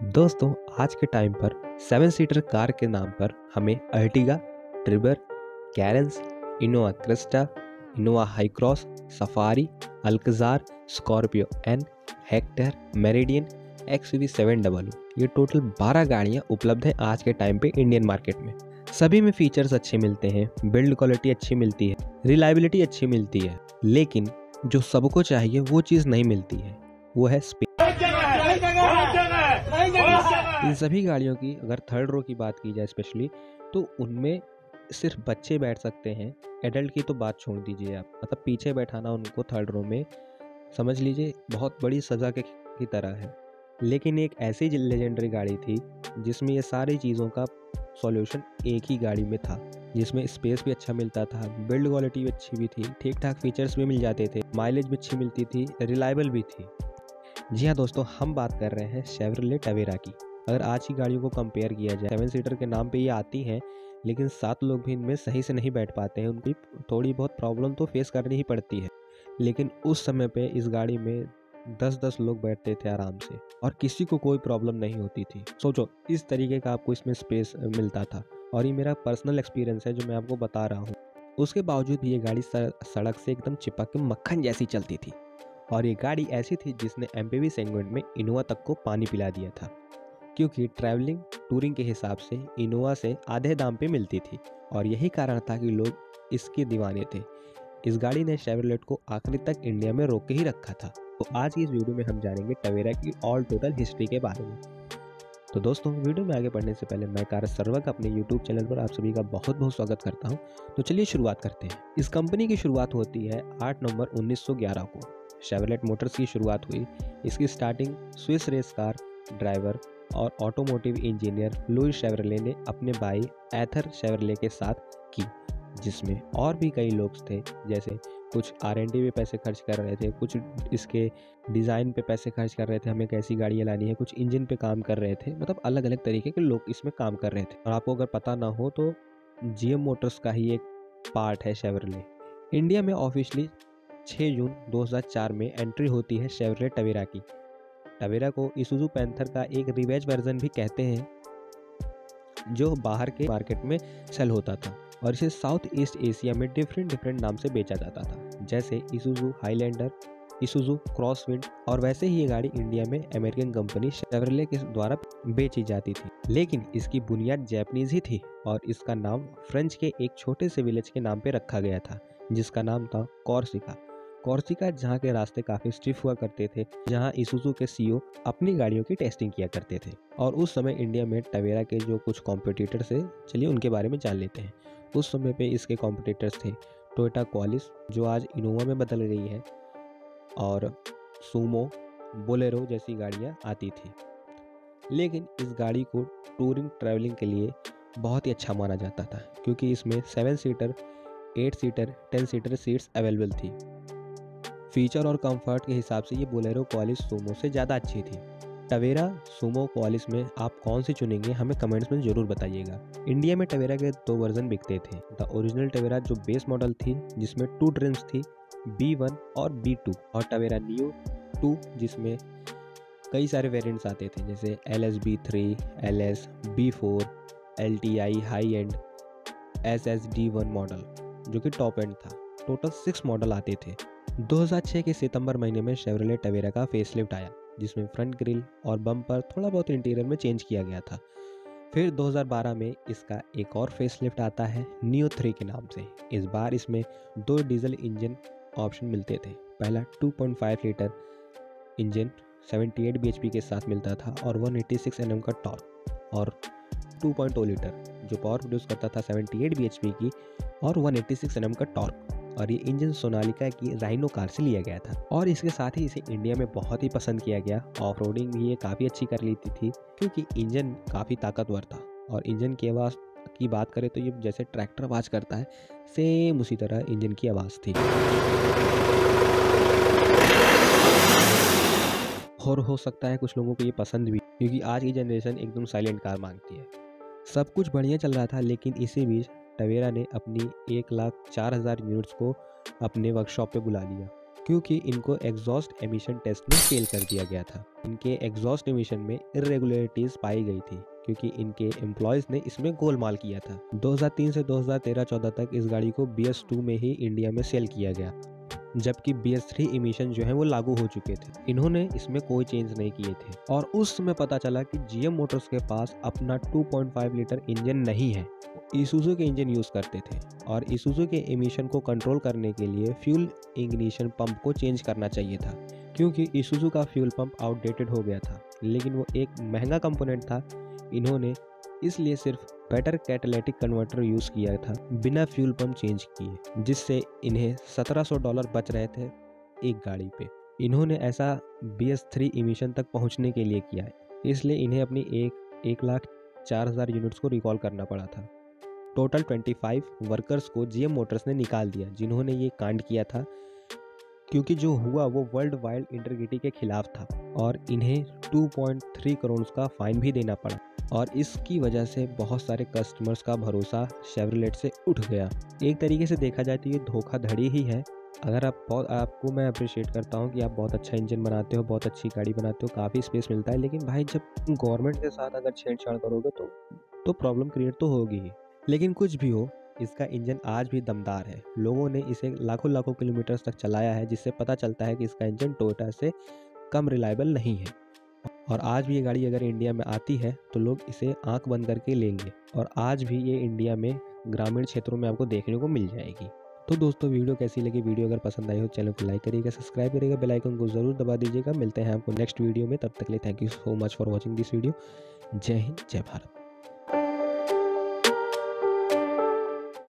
दोस्तों आज के टाइम पर 7 सीटर कार के नाम पर हमें Ertiga, Triber, Carens, Innova Crysta, Innova Hycross, Safari, Alcazar, Scorpio N, Hector, Meridian, XUV700 ये टोटल 12 गाड़ियाँ उपलब्ध हैं आज के टाइम पे इंडियन मार्केट में। सभी में फीचर्स अच्छे मिलते हैं, बिल्ड क्वालिटी अच्छी मिलती है, रिलायबिलिटी अच्छी मिलती है, लेकिन जो सबको चाहिए वो चीज़ नहीं मिलती है, वो है स्पेस। इन सभी गाड़ियों की अगर थर्ड रो की बात की जाए स्पेशली, तो उनमें सिर्फ बच्चे बैठ सकते हैं। एडल्ट की तो बात छोड़ दीजिए आप, मतलब पीछे बैठाना उनको थर्ड रो में समझ लीजिए बहुत बड़ी सज़ा की तरह है। लेकिन एक ऐसी लेजेंडरी गाड़ी थी जिसमें ये सारी चीज़ों का सॉल्यूशन एक ही गाड़ी में था, जिसमें स्पेस भी अच्छा मिलता था, बिल्ड क्वालिटी भी अच्छी भी थी, ठीक ठाक फीचर्स भी मिल जाते थे, माइलेज भी अच्छी मिलती थी, रिलायबल भी थी। जी हाँ दोस्तों, हम बात कर रहे हैं शेवरले टवेरा की। अगर आज की गाड़ियों को कंपेयर किया जाए, 7 सीटर के नाम पे ये आती हैं, लेकिन 7 लोग भी इनमें सही से नहीं बैठ पाते हैं। उनकी थोड़ी बहुत प्रॉब्लम तो फेस करनी ही पड़ती है, लेकिन उस समय पे इस गाड़ी में 10-10 लोग बैठते थे आराम से और किसी को कोई प्रॉब्लम नहीं होती थी। सोचो इस तरीके का आपको इसमें स्पेस मिलता था, और ये मेरा पर्सनल एक्सपीरियंस है जो मैं आपको बता रहा हूँ। उसके बावजूद भी ये गाड़ी सड़क से एकदम चिपक के मक्खन जैसी चलती थी, और ये गाड़ी ऐसी थी जिसने MPV सेगमेंट में इनोवा तक को पानी पिला दिया था, क्योंकि ट्रैवलिंग टूरिंग के हिसाब से इनोवा से आधे दाम पे मिलती थी, और यही कारण था कि लोग इसके दीवाने थे। इस गाड़ी ने शेवरलेट को आखिरी तक इंडिया में रोक के ही रखा था। तो आज की इस वीडियो में हम जानेंगे टवेरा की ऑल टोटल हिस्ट्री के बारे में। तो दोस्तों, वीडियो में आगे बढ़ने से पहले मैं कार सर्वक अपने YouTube चैनल पर आप सभी का बहुत बहुत स्वागत करता हूं। तो चलिए शुरुआत करते हैं। इस कंपनी की शुरुआत होती है 8 नवंबर 1911 को। शेवरलेट मोटर्स की शुरुआत हुई। इसकी starting Swiss race car driver और ऑटोमोटिव इंजीनियर लुई शेवरले ने अपने भाई एथर शेवरले के साथ की, जिसमें और भी कई लोग थे, जैसे कुछ R&D पे पैसे खर्च कर रहे थे, कुछ इसके डिज़ाइन पे पैसे खर्च कर रहे थे, हमें कैसी गाड़ियाँ लानी है, कुछ इंजन पे काम कर रहे थे, मतलब अलग अलग तरीके के लोग इसमें काम कर रहे थे। और आपको अगर पता ना हो तो GM मोटर्स का ही एक पार्ट है शेवरले। इंडिया में ऑफिशियली 6 जून 2004 में एंट्री होती है शेवरले टवेरा की। टवेरा को इसूजू पैंथर का एक रिवेज वर्जन भी कहते हैं, जो बाहर के मार्केट में सेल होता था, और इसे साउथ ईस्ट एशिया में डिफरेंट नाम से बेचा जाता था, जैसे इसूजू हाईलैंडर, इसूजू क्रॉसविंड। और वैसे ही ये गाड़ी इंडिया में अमेरिकन कंपनी शेवरले के द्वारा बेची जाती थी, लेकिन इसकी बुनियाद जैपनीज ही थी, और इसका नाम फ्रेंच के एक छोटे से विलेज के नाम पे रखा गया था, जिसका नाम था कॉर्सिका, जहाँ के रास्ते काफ़ी स्टिफ हुआ करते थे, जहाँ इसूजू के CEO अपनी गाड़ियों की टेस्टिंग किया करते थे। और उस समय इंडिया में टवेरा के जो कुछ कॉम्पिटिटर्स थे, चलिए उनके बारे में जान लेते हैं। उस समय पे इसके कॉम्पिटिटर्स थे टोयोटा क्वालिस, जो आज इनोवा में बदल गई है, और सूमो, बोलेरो जैसी गाड़ियाँ आती थी। लेकिन इस गाड़ी को टूरिंग ट्रैवलिंग के लिए बहुत ही अच्छा माना जाता था, क्योंकि इसमें 7 seater, 8 seater, 10 seater seats available थी। फीचर और कंफर्ट के हिसाब से ये बोलेरो क्वालिस सूमो से ज़्यादा अच्छी थी। टवेरा सूमो क्वालिस में आप कौन सी चुनेंगे हमें कमेंट्स में ज़रूर बताइएगा। इंडिया में टवेरा के 2 वर्जन बिकते थे। द ओरिजिनल टवेरा जो बेस मॉडल थी, जिसमें 2 ट्रिम्स थी, B1 और B2, और टवेरा नियो 2 जिसमें कई सारे वेरिएंट्स आते थे, जैसे LS B3, LS B4, LTI high and, SSD1 model जो कि टॉप एंड था। टोटल 6 मॉडल आते थे। 2006 के सितंबर महीने में शेवरले टवेरा का फेसलिफ्ट आया, जिसमें फ्रंट ग्रिल और बम्पर थोड़ा बहुत इंटीरियर में चेंज किया गया था। फिर 2012 में इसका एक और फेसलिफ्ट आता है नियो 3 के नाम से। इस बार इसमें 2 डीजल इंजन ऑप्शन मिलते थे। पहला 2.5 लीटर इंजन 78 bhp के साथ मिलता था और 186 Nm का टॉर्क, और 2.0 लीटर जो पावर प्रोड्यूस करता था 78 bhp की और 186 Nm का टॉर्क। और ये इंजन सोनालिका की राइनो कार से लिया गया था, और इसके साथ ही इसे इंडिया में बहुत ही पसंद किया गया। ऑफ रोडिंग भी ये काफ़ी अच्छी कर लेती थी, क्योंकि इंजन काफ़ी ताकतवर था। और इंजन की आवाज़ की बात करें तो ये जैसे ट्रैक्टर आवाज़ करता है, सेम उसी तरह इंजन की आवाज़ थी। और हो सकता है कुछ लोगों को ये पसंद भी, क्योंकि आज की जनरेशन एकदम साइलेंट कार मांगती है। सब कुछ बढ़िया चल रहा था, लेकिन इसी बीच टवेरा ने अपनी 1,04,000 यूनिट्स को अपने वर्कशॉप पे बुला लिया, क्योंकि इनको एग्जॉस्ट एमिशन टेस्ट में फेल कर दिया गया था। इनके एग्जॉस्ट एमिशन में इरेगुलरिटीज पाई गई थी क्योंकि इनके एम्प्लॉयज़ ने इसमें गोलमाल किया था। 2003 से 2013-14 तक इस गाड़ी को BS2 में ही इंडिया में सेल किया गया, जबकि BS3 इमिशन जो है वो लागू हो चुके थे। इन्होंने इसमें कोई चेंज नहीं किए थे और उस समय पता चला कि GM मोटर्स के पास अपना 2.5 लीटर इंजन नहीं है, ईसुजू के इंजन यूज़ करते थे और ईसुजू के इमिशन को कंट्रोल करने के लिए फ्यूल इग्निशन पंप को चेंज करना चाहिए था क्योंकि ईसुजू का फ्यूल पंप आउटडेटेड हो गया था, लेकिन वो एक महंगा कंपोनेंट था। इन्होंने इसलिए सिर्फ बेटर कैटालिटिक कन्वर्टर यूज़ किया था बिना फ्यूल पंप चेंज किए, जिससे इन्हें $1700 बच रहे थे एक गाड़ी पे। इन्होंने ऐसा BS3 इमिशन तक पहुंचने के लिए किया है, इसलिए इन्हें अपनी 1,04,000 यूनिट्स को रिकॉल करना पड़ा था। टोटल 25 वर्कर्स को GM मोटर्स ने निकाल दिया जिन्होंने ये कांड किया था, क्योंकि जो हुआ वो वर्ल्ड वाइड इंटीग्रिटी के खिलाफ था और इन्हें 2.3 करोड़ का फाइन भी देना पड़ा और इसकी वजह से बहुत सारे कस्टमर्स का भरोसा शेवरलेट से उठ गया। एक तरीके से देखा जाए तो ये धोखाधड़ी ही है। अगर आपको मैं अप्रिशिएट करता हूँ कि आप बहुत अच्छा इंजन बनाते हो, बहुत अच्छी गाड़ी बनाते हो, काफ़ी स्पेस मिलता है, लेकिन भाई जब गवर्नमेंट के साथ अगर छेड़छाड़ करोगे तो प्रॉब्लम क्रिएट तो होगी ही। लेकिन कुछ भी हो, इसका इंजन आज भी दमदार है। लोगों ने इसे लाखों लाखों किलोमीटर्स तक चलाया है, जिससे पता चलता है कि इसका इंजन टोयोटा से कम रिलायबल नहीं है। और आज भी ये गाड़ी अगर इंडिया में आती है तो लोग इसे आंख बंद करके लेंगे और आज भी ये इंडिया में ग्रामीण क्षेत्रों में आपको देखने को मिल जाएगी। तो दोस्तों, वीडियो कैसी लगी? वीडियो अगर पसंद आई हो चैनल को लाइक करिएगा, सब्सक्राइब करिएगा, बेल आइकन को जरूर दबा दीजिएगा। मिलते हैं आपको नेक्स्ट वीडियो में, तब तक के लिए thank you so much for watching this video. जय हिंद, जय भारत।